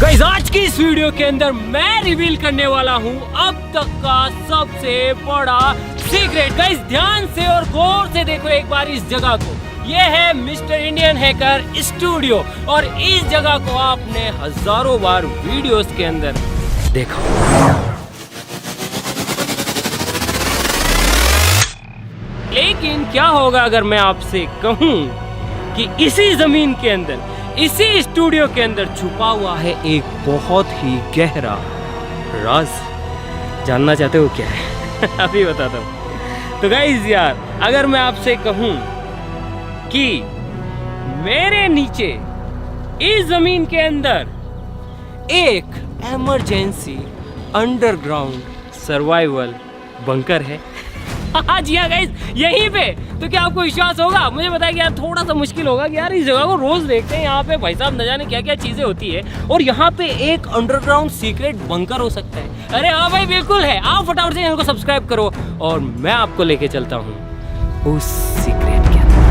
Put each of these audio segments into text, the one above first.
Guys आज की इस वीडियो के अंदर मैं रिवील करने वाला हूँ अब तक का सबसे बड़ा सीक्रेट। गाइस ध्यान से और गौर से देखो एक बार इस जगह को। ये है मिस्टर इंडियन हैकर स्टूडियो और इस जगह को आपने हजारों बार वीडियोस के अंदर देखा। लेकिन क्या होगा अगर मैं आपसे कहूँ कि इसी जमीन के अंदर, इसी स्टूडियो के अंदर छुपा हुआ है एक बहुत ही गहरा राज। जानना चाहते हो क्या है? अभी बताता हूँ। तो गाइस यार, अगर मैं आपसे कहूँ कि मेरे नीचे इस जमीन के अंदर एक इमरजेंसी अंडरग्राउंड सर्वाइवल बंकर है। हाँ जी हाँ गाइस, यहीं पे। तो क्या आपको विश्वास होगा? मुझे बताया कि यार थोड़ा सा मुश्किल होगा कि यार इस जगह को रोज देखते हैं, यहाँ पे भाई साहब न जाने क्या क्या चीजें होती है और यहाँ पे एक अंडरग्राउंड सीक्रेट बंकर हो सकता है। अरे हाँ भाई बिल्कुल है। आप फटाफट से चैनल को सब्सक्राइब करो और मैं आपको लेके चलता हूँ उस सीक्रेट के अंदर।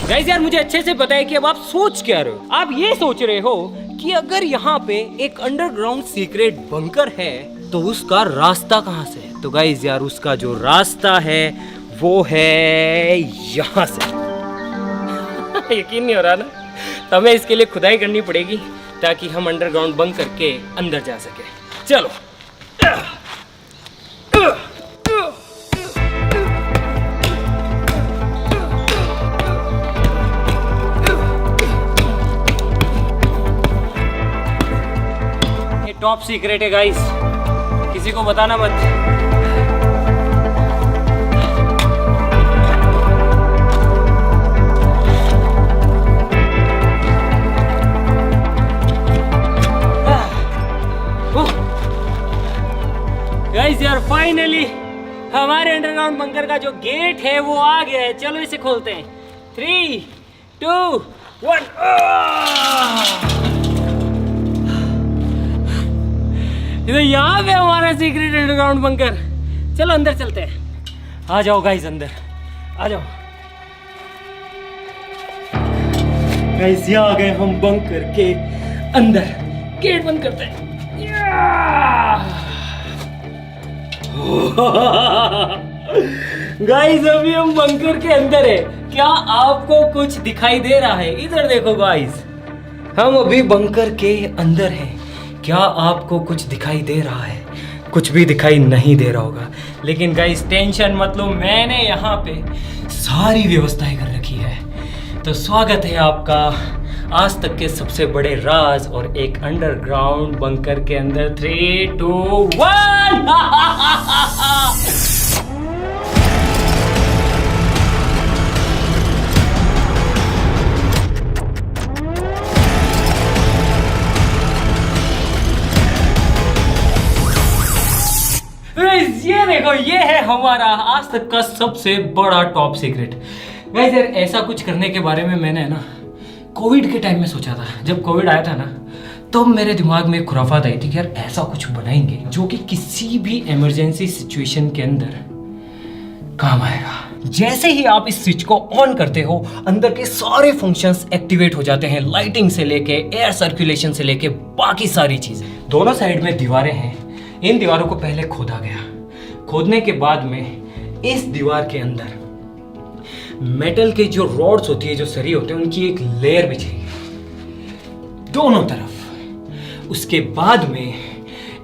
गाइस यार मुझे अच्छे से पता है कि अब आप सोच क्या रहे हो। आप ये सोच रहे हो कि अगर यहाँ पे एक अंडरग्राउंड सीक्रेट बंकर है तो उसका रास्ता कहाँ से है? तो गाइस यार उसका जो रास्ता है वो है यहाँ से। यकीन नहीं हो रहा ना? तो हमें इसके लिए खुदाई करनी पड़ेगी ताकि हम अंडरग्राउंड बंकर के अंदर जा सके। चलो टॉप सीक्रेट है गाइस, किसी को बताना मत। गाइस यार फाइनली हमारे अंडरग्राउंड बंकर का जो गेट है वो आ गया है। चलो इसे खोलते हैं। 3, 2, 1। यहाँ पे हमारा सीक्रेट अंडरग्राउंड बंकर। चलो अंदर चलते हैं। आ जाओ गाइस, अंदर आ जाओ। गाइस यहाँ आ गए हम बंकर के अंदर। गेट बंद करते हैं। गाइस अभी हम बंकर के अंदर है। क्या आपको कुछ दिखाई दे रहा है? इधर देखो गाइस, हम अभी बंकर के अंदर हैं। क्या आपको कुछ दिखाई दे रहा है? कुछ भी दिखाई नहीं दे रहा होगा, लेकिन गाइस टेंशन मत लो, मैंने यहाँ पे सारी व्यवस्थाएं कर रखी है। तो स्वागत है आपका आज तक के सबसे बड़े राज और एक अंडरग्राउंड बंकर के अंदर। 3, 2, 1। ये देखो, ये है हमारा आज तक का सबसे बड़ा टॉप सीक्रेट। गाइस यार ऐसा कुछ करने के बारे में मैंने ना कोविड के टाइम में सोचा था। जब कोविड आया था ना तो मेरे दिमाग में एक खुराफात आई थी कि यार ऐसा कुछ बनाएंगे जो कि किसी भी इमरजेंसी सिचुएशन के अंदर काम आएगा। जैसे ही आप इस स्विच को ऑन करते हो अंदर के सारे फंक्शंस एक्टिवेट हो जाते हैं, लाइटिंग से लेके एयर सर्कुलेशन से लेके बाकी सारी चीजें। दोनों साइड में दीवारें हैं। इन दीवारों को पहले खोदा गया। खोदने के बाद में इस दीवार के अंदर मेटल के जो रॉड्स होती है, जो सरी होते हैं, उनकी एक लेयर बिछाई दोनों तरफ। उसके बाद में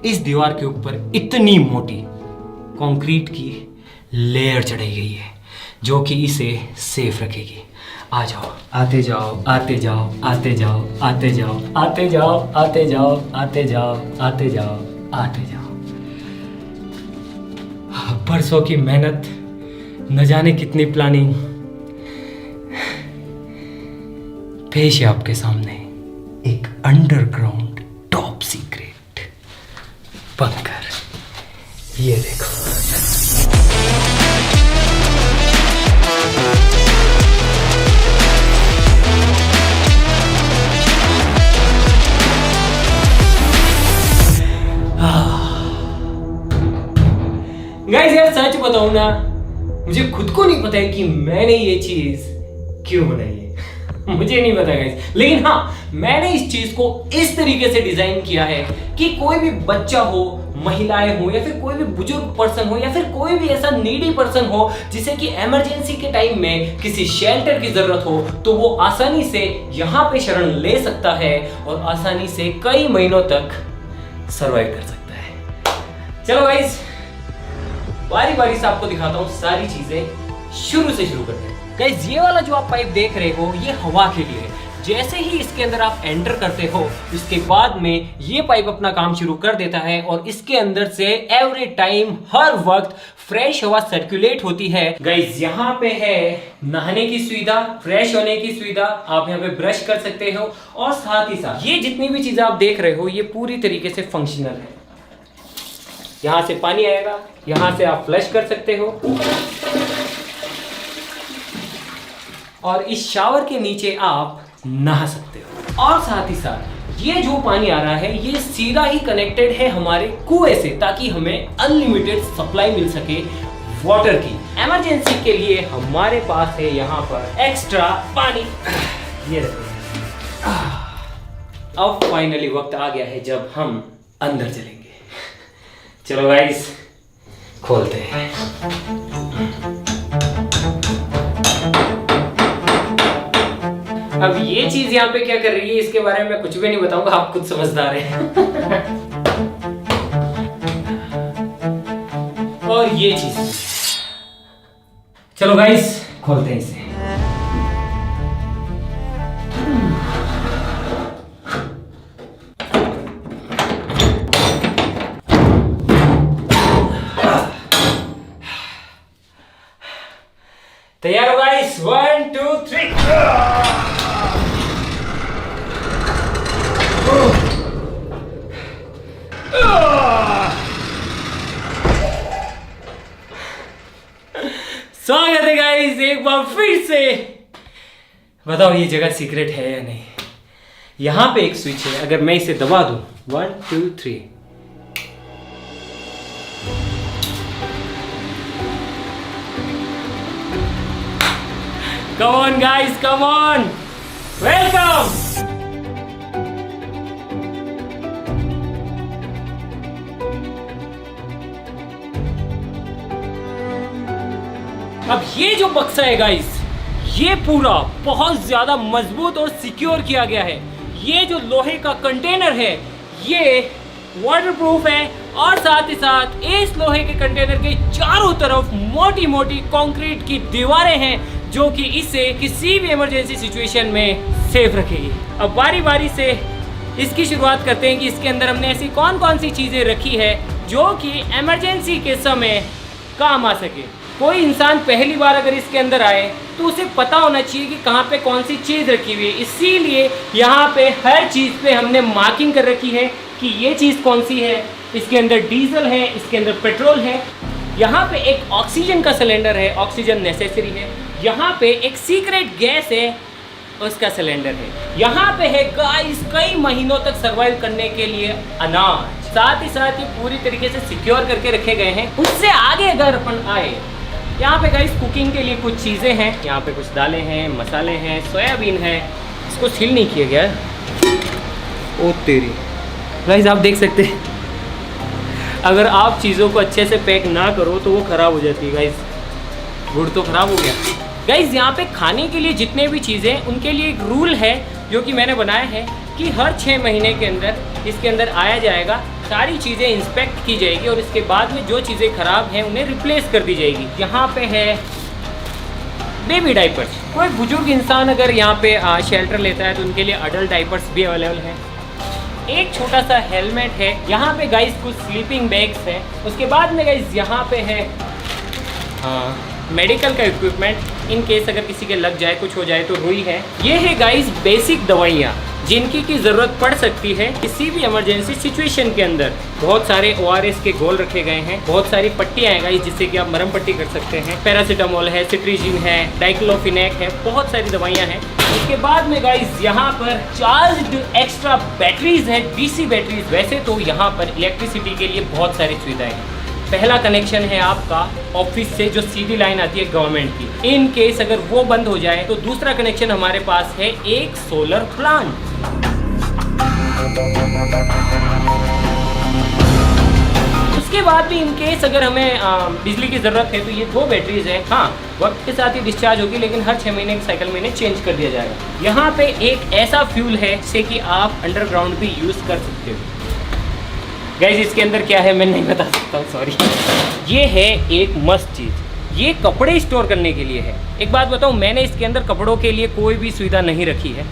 इस दीवार के ऊपर इतनी मोटी कंक्रीट की लेयर चढ़ाई गई है जो कि इसे सेफ रखेगी। आ जाओ, आते जाओ, आते जाओ, आते जाओ, आते जाओ, आते जाओ, आते जाओ, आते जाओ, आते जाओ, आते जाओ। बरसों की मेहनत, न जाने कितनी प्लानिंग, पेश है आपके सामने एक अंडरग्राउंड टॉप सीक्रेट बंकर। ये देखो। गाइस यार सच बताऊं ना मुझे खुद को नहीं पता है कि मैंने ये चीज क्यों बनाई है। मुझे नहीं पता गाइस, लेकिन हाँ, मैंने इस चीज को इस तरीके से डिजाइन किया है कि कोई भी बच्चा हो, महिलाएं हो, या फिर कोई भी बुजुर्ग पर्सन हो, या फिर कोई भी ऐसा नीडी पर्सन हो जिसे कि इमरजेंसी के टाइम में किसी शेल्टर की जरूरत हो, तो वो आसानी से यहाँ पे शरण ले सकता है और आसानी से कई महीनों तक सरवाइव कर सकता है। चलो गाइस, बारी बारी से आपको दिखाता हूँ सारी चीजें शुरू से शुरू करते हैं। गाइस, ये वाला जो आप पाइप देख रहे हो, ये हवा के लिए है। जैसे ही इसके अंदर आप एंटर करते हो, इसके बाद में ये पाइप अपना काम शुरू कर देता है और इसके अंदर से एवरी टाइम, हर वक्त फ्रेश हवा सर्कुलेट होती है। गाइस, यहाँ पे है नहाने की सुविधा, फ्रेश होने की सुविधा, आप यहाँ पे ब्रश कर सकते हो, और साथ ही साथ ये जितनी भी चीजें आप देख रहे हो, ये पूरी तरीके से फंक्शनल है। यहाँ से पानी आएगा, यहाँ से आप फ्लश कर सकते हो, और इस शावर के नीचे आप नहा सकते हो। और साथ ही साथ ये जो पानी आ रहा है, ये सीधा ही कनेक्टेड है हमारे कुएं से, ताकि हमें अनलिमिटेड सप्लाई मिल सके वाटर की। इमरजेंसी के लिए हमारे पास है यहाँ पर एक्स्ट्रा पानी। ये रखो। अब फाइनली वक्त आ गया है जब हम अंदर चलेंगे। चलो गाइस, खोलते हैं। अब ये चीज यहाँ पे क्या कर रही है, इसके बारे में मैं कुछ भी नहीं बताऊंगा, आप खुद समझदार हैं। और ये चीज, चलो गाइस खोलते हैं इसे। तैयार हो गाइस? 1 2 3। स्वागत है गाइस एक बार फिर से। बताओ ये जगह सीक्रेट है या नहीं? यहां पे एक स्विच है, अगर मैं इसे दबा दूं, 1 2 3, come on guys, come on, welcome। अब ये जो बक्सा है गाइस, ये पूरा बहुत ज्यादा मजबूत और सिक्योर किया गया है। ये जो लोहे का कंटेनर है, ये वाटरप्रूफ है, और साथ ही साथ इस लोहे के कंटेनर के चारों तरफ मोटी मोटी कंक्रीट की दीवारें हैं, जो कि इसे किसी भी इमरजेंसी सिचुएशन में सेफ रखेगी। अब बारी बारी से इसकी शुरुआत करते हैं कि इसके अंदर हमने ऐसी कौन कौन सी चीज़ें रखी है जो कि इमरजेंसी के समय काम आ सके। कोई इंसान पहली बार अगर इसके अंदर आए तो उसे पता होना चाहिए कि कहाँ पे कौन सी चीज़ रखी हुई है, इसीलिए यहाँ पे हर चीज़ पे हमने मार्किंग कर रखी है कि ये चीज़ कौन सी है। इसके अंदर डीजल है, इसके अंदर पेट्रोल है, यहाँ पे एक ऑक्सीजन का सिलेंडर है, ऑक्सीजन नेसेसरी है, यहाँ पे एक सीक्रेट गैस है, उसका सिलेंडर है, यहाँ पे है गाइस कई महीनों तक सर्वाइव करने के लिए अनाज, साथ ही साथ ये पूरी तरीके से सिक्योर करके रखे गए हैं। उससे आगे अगर अपन आए, यहाँ पे गाइस कुकिंग के लिए कुछ चीज़ें हैं, यहाँ पे कुछ दालें हैं, मसाले हैं, सोयाबीन है, इसको सील नहीं किया गया है। ओ तेरी गाइस, आप देख सकते हैं अगर आप चीज़ों को अच्छे से पैक ना करो तो वो ख़राब हो जाती है। गाइस गुड़ तो ख़राब हो गया। गाइस यहाँ पे खाने के लिए जितने भी चीज़ें, उनके लिए एक रूल है जो कि मैंने बनाया है कि हर 6 महीने के अंदर इसके अंदर आया जाएगा, सारी चीज़ें इंस्पेक्ट की जाएगी और इसके बाद में जो चीज़ें ख़राब हैं उन्हें रिप्लेस कर दी जाएगी। यहाँ पे है बेबी डाइपर्स, कोई बुजुर्ग इंसान अगर यहाँ पे शेल्टर लेता है तो उनके लिए अडल्ट डाइपर्स भी अवेलेबल हैं। एक छोटा सा हेलमेट है, यहाँ पे गाइस कुछ स्लीपिंग बैग्स हैं। उसके बाद में गाइस यहाँ पे है मेडिकल का इक्विपमेंट, इन केस अगर किसी के लग जाए, कुछ हो जाए तो रुई है। ये है गाइस बेसिक दवाइयाँ जिनकी की ज़रूरत पड़ सकती है किसी भी इमरजेंसी सिचुएशन के अंदर। बहुत सारे ORS के गोल रखे गए हैं, बहुत सारी पट्टियाँ हैं गाइस जिससे कि आप मरहम पट्टी कर सकते हैं। पैरासीटामोल है, सिट्रीजिन है, डाइक्लोफिनेक है, बहुत सारी दवाइयाँ हैं। उसके बाद में गाइस यहाँ पर चार्ज्ड एक्स्ट्रा बैटरीज है, DC बैटरीज। वैसे तो यहाँ पर इलेक्ट्रिसिटी के लिए बहुत सारी सुविधाएं हैं, पहला कनेक्शन है आपका ऑफिस से जो सीधी लाइन आती है गवर्नमेंट की। इन केस अगर वो बंद हो जाए तो दूसरा कनेक्शन हमारे पास है एक सोलर प्लांट। उसके बाद भी इन केस अगर हमें बिजली की ज़रूरत है तो ये 2 बैटरीज है। हाँ, वक्त के साथ ही डिस्चार्ज होगी, लेकिन हर 6 महीने के साइकिल में इन्हें चेंज कर दिया जाएगा। यहाँ पे एक ऐसा फ्यूल है जिसे कि आप अंडरग्राउंड भी यूज़ कर सकते हो। गाइस इसके अंदर क्या है मैं नहीं बता सकता हूँ, सॉरी। ये है एक मस्त चीज़, ये कपड़े स्टोर करने के लिए है। एक बात बताऊँ, मैंने इसके अंदर कपड़ों के लिए कोई भी सुविधा नहीं रखी है,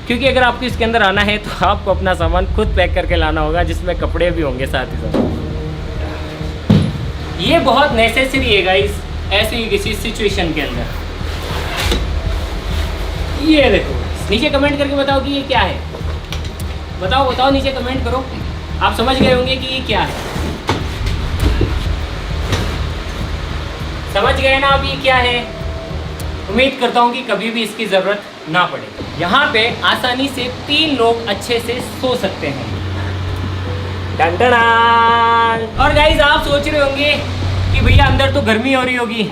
क्योंकि अगर आपको इसके अंदर आना है तो आपको अपना सामान खुद पैक करके लाना होगा, जिसमें कपड़े भी होंगे साथ ही साथ। ये बहुत नेसेसरी है गाइस ऐसी किसी सिचुएशन के अंदर। ये देखो, नीचे कमेंट करके बताओ कि ये क्या है। बताओ नीचे कमेंट करो। आप समझ गए होंगे कि ये क्या है। समझ गए ना आप ये क्या है। उम्मीद करता हूँ कि कभी भी इसकी ज़रूरत ना पड़े। यहाँ पे आसानी से 3 लोग अच्छे से सो सकते हैं। और गाइज आप सोच रहे होंगे कि भैया अंदर तो गर्मी हो रही होगी।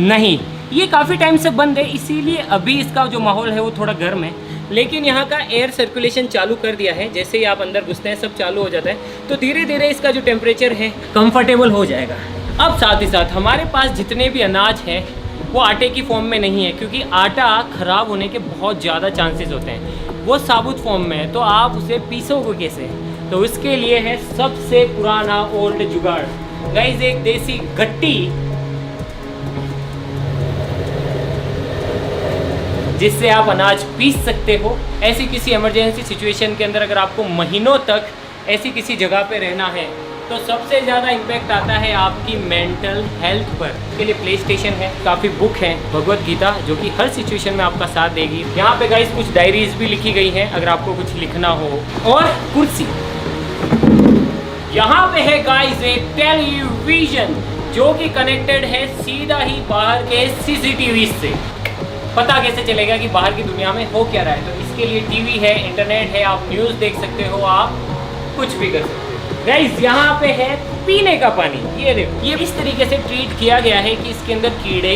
नहीं, ये काफ़ी टाइम से बंद है, इसीलिए अभी इसका जो माहौल है वो थोड़ा गर्म है, लेकिन यहाँ का एयर सर्कुलेशन चालू कर दिया है। जैसे ही आप अंदर घुसते हैं सब चालू हो जाता है, तो धीरे धीरे इसका जो टेम्परेचर है कंफर्टेबल हो जाएगा। अब साथ ही साथ हमारे पास जितने भी अनाज हैं वो आटे की फॉर्म में नहीं है, क्योंकि आटा ख़राब होने के बहुत ज़्यादा चांसेस होते हैं। वो साबुत फॉर्म में है, तो आप उसे पीसोगे कैसे। तो इसके लिए है सबसे पुराना ओल्ड जुगाड़ गाइस, एक देसी गट्टी, जिससे आप अनाज पीस सकते हो। ऐसी किसी इमरजेंसी सिचुएशन के अंदर अगर आपको महीनों तक ऐसी किसी जगह पे रहना है तो सबसे ज़्यादा इम्पैक्ट आता है आपकी मेंटल हेल्थ पर। इसके लिए प्ले स्टेशन है, काफ़ी बुक है, भगवत गीता, जो कि हर सिचुएशन में आपका साथ देगी। यहाँ पे गाइस कुछ डायरीज भी लिखी गई हैं अगर आपको कुछ लिखना हो। और कुर्सी, यहाँ पे है गाइस एक टेलीविजन जो कि कनेक्टेड है सीधा ही बाहर के सीसीटीवी से। पता कैसे चलेगा कि बाहर की दुनिया में हो क्या रहा है। तो इसके लिए टीवी है, इंटरनेट है, आप न्यूज़ देख सकते हो, आप कुछ भी कर सकते हो। गाइस यहाँ पे है पीने का पानी, ये देखो, ये इस तरीके से ट्रीट किया गया है कि इसके अंदर कीड़े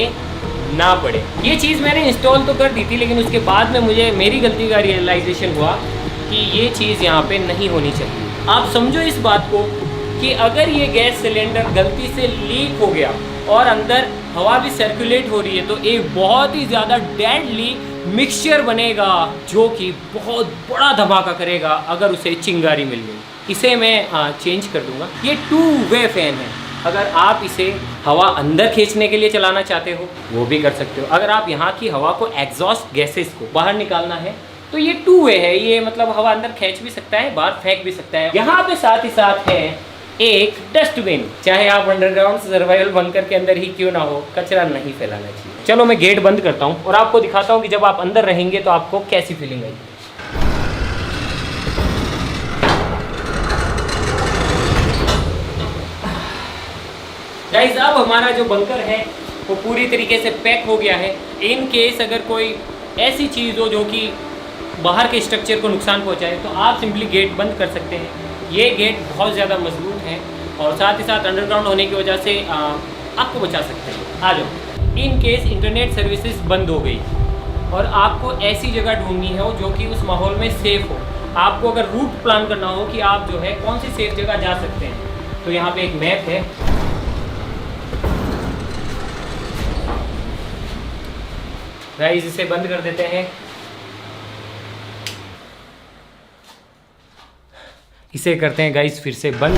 ना पड़े। ये चीज़ मैंने इंस्टॉल तो कर दी थी, लेकिन उसके बाद में मुझे मेरी गलती का रियलाइजेशन हुआ कि ये चीज़ यहाँ पे नहीं होनी चाहिए। आप समझो इस बात को कि अगर ये गैस सिलेंडर गलती से लीक हो गया और अंदर हवा भी सर्कुलेट हो रही है, तो एक बहुत ही ज़्यादा डेडली मिक्सचर बनेगा जो कि बहुत बड़ा धमाका करेगा अगर उसे चिंगारी मिल गई। इसे मैं चेंज कर दूंगा। ये 2 वे फैन है। अगर आप इसे हवा अंदर खींचने के लिए चलाना चाहते हो वो भी कर सकते हो। अगर आप यहाँ की हवा को, एग्जॉस्ट गैसेस को बाहर निकालना है तो ये 2 वे है। ये मतलब हवा अंदर खींच भी सकता है, बाहर फेंक भी सकता है। यहाँ पे साथ ही साथ है एक डस्टबिन। चाहे आप अंडरग्राउंड सर्वाइवल बंकर के अंदर ही क्यों ना हो, कचरा नहीं फैलाना चाहिए। चलो मैं गेट बंद करता हूँ और आपको दिखाता हूँ कि जब आप अंदर रहेंगे तो आपको कैसी फीलिंग आएगी। गाइस अब हमारा जो बंकर है वो पूरी तरीके से पैक हो गया है। इन केस अगर कोई ऐसी चीज़ हो जो कि बाहर के स्ट्रक्चर को नुकसान पहुंचाए तो आप सिंपली गेट बंद कर सकते हैं। ये गेट बहुत ज़्यादा मजबूत है और साथ ही साथ अंडरग्राउंड होने की वजह से आपको बचा सकते हैं। आ जाओ। इन केस इंटरनेट सर्विसेज बंद हो गई और आपको ऐसी जगह ढूंढनी हो जो कि उस माहौल में सेफ़ हो, आपको अगर रूट प्लान करना हो कि आप जो है कौन सी सेफ जगह जा सकते हैं, तो यहाँ पे एक मैप है। गाइस इसे बंद कर देते हैं। इसे करते हैं गाइस फिर से बंद।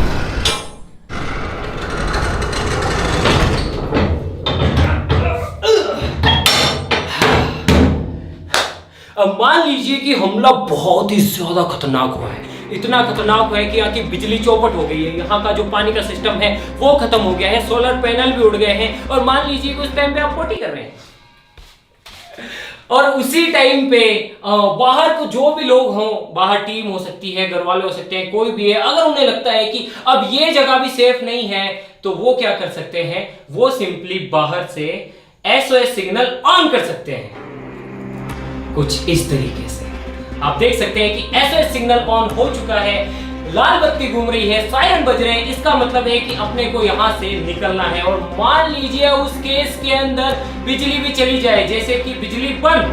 अब मान लीजिए कि हमला बहुत ही ज्यादा खतरनाक हुआ है। इतना खतरनाक हुआ है कि यहाँ की बिजली चौपट हो गई है, यहाँ का जो पानी का सिस्टम है वो खत्म हो गया है, सोलर पैनल भी उड़ गए हैं, और मान लीजिए कि उस टाइम पे आप पोटी कर रहे हैं और उसी टाइम पे बाहर को जो भी लोग हों, बाहर टीम हो सकती है, घर वाले हो सकते हैं, कोई भी है, अगर उन्हें लगता है कि अब ये जगह भी सेफ नहीं है तो वो क्या कर सकते हैं, वो सिंपली बाहर से SOS सिग्नल ऑन कर सकते हैं। कुछ इस तरीके से आप देख सकते हैं कि SOS सिग्नल ऑन हो चुका है। लाल बत्ती घूम रही है, सायरन बज रहे हैं, इसका मतलब है कि अपने को यहाँ से निकलना है। और मान लीजिए उस केस के अंदर बिजली भी चली जाए, जैसे कि बिजली बंद,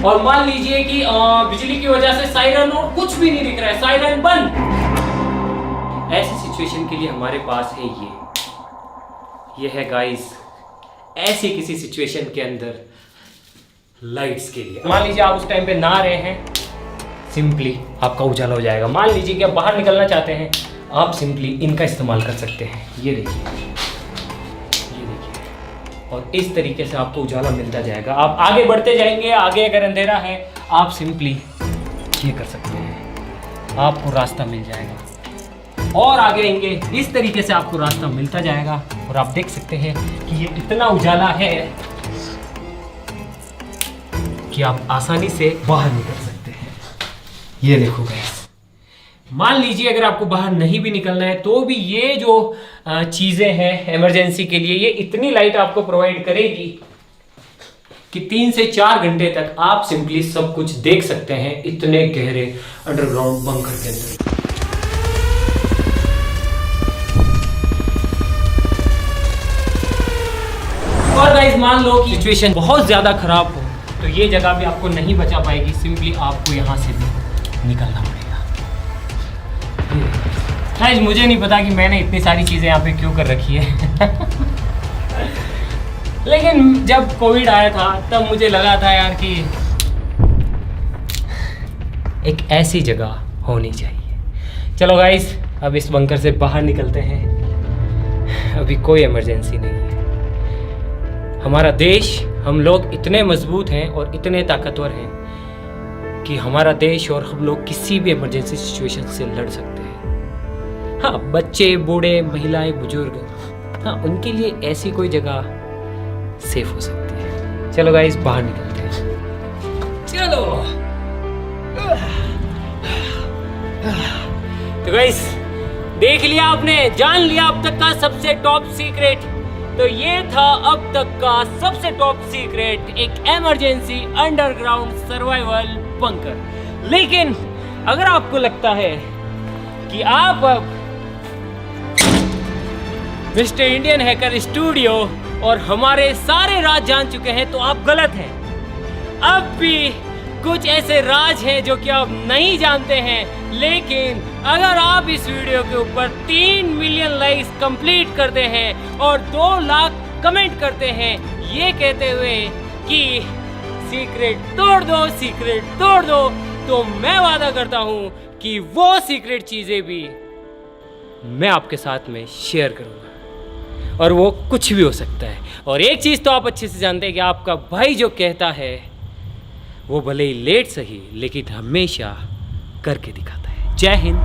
और मान लीजिए कि बिजली की वजह से सायरन और कुछ भी नहीं दिख रहा है, सायरन बंद। ऐसी सिचुएशन के लिए हमारे पास है ये है गाइस, ऐसी किसी सिचुएशन के अंदर लाइट्स के लिए। मान लीजिए आप उस टाइम पे नहा रहे हैं, सिंपली आपका उजाला हो जाएगा। मान लीजिए कि आप बाहर निकलना चाहते हैं, आप सिंपली इनका इस्तेमाल कर सकते हैं। ये देखिए, और इस तरीके से आपको उजाला मिलता जाएगा। आप आगे बढ़ते जाएंगे, आगे अगर अंधेरा है आप सिंपली ये कर सकते हैं, आपको रास्ता मिल जाएगा। और आगे आएंगे, इस तरीके से आपको रास्ता मिलता जाएगा। और आप देख सकते हैं कि ये इतना उजाला है कि आप आसानी से बाहर निकल सकते हैं। ये देखो गाइस, मान लीजिए अगर आपको बाहर नहीं भी निकलना है तो भी ये जो चीजें हैं इमरजेंसी के लिए, ये इतनी लाइट आपको प्रोवाइड करेगी कि 3 से 4 घंटे तक आप सिंपली सब कुछ देख सकते हैं इतने गहरे अंडरग्राउंड बंकर के अंदर। और गाइस मान लो कि सिचुएशन बहुत ज्यादा खराब हो तो ये जगह भी आपको नहीं बचा पाएगी, सिंपली आपको यहां से भी निकलना पड़ेगा। गाइस मुझे नहीं पता कि मैंने इतनी सारी चीजें यहाँ पे क्यों कर रखी है लेकिन जब कोविड आया था तब मुझे लगा था यार कि एक ऐसी जगह होनी चाहिए। चलो गाइस अब इस बंकर से बाहर निकलते हैं, अभी कोई इमरजेंसी नहीं है। हमारा देश, हम लोग इतने मजबूत हैं और इतने ताकतवर हैं कि हमारा देश और हम लोग किसी भी इमरजेंसी सिचुएशन से लड़ सकते हैं। हाँ, बच्चे, बूढ़े, महिलाएं, बुजुर्ग, हाँ उनके लिए ऐसी कोई जगह सेफ हो सकती है। चलो गाइस बाहर निकलते हैं, चलो। तो गाइस देख लिया आपने, जान लिया अब तक का सबसे टॉप सीक्रेट। तो ये था अब तक का सबसे टॉप सीक्रेट, एक इमरजेंसी अंडरग्राउंड सर्वाइवल बंकर। लेकिन अगर आपको लगता है कि आप अब मिस्टर इंडियन हैकर स्टूडियो और हमारे सारे राज जान चुके हैं तो आप गलत हैं। अब भी कुछ ऐसे राज हैं जो कि आप नहीं जानते हैं। लेकिन अगर आप इस वीडियो के ऊपर 3 मिलियन लाइक्स कंप्लीट करते हैं और 2 लाख कमेंट करते हैं ये कहते हुए कि सीक्रेट तोड़ दो, सीक्रेट तोड़ दो, तो मैं वादा करता हूं कि वो सीक्रेट चीजें भी मैं आपके साथ में शेयर करूंगा, और वो कुछ भी हो सकता है। और एक चीज़ तो आप अच्छे से जानते हैं कि आपका भाई जो कहता है वो भले ही लेट सही लेकिन हमेशा करके दिखाता है। जय हिंद।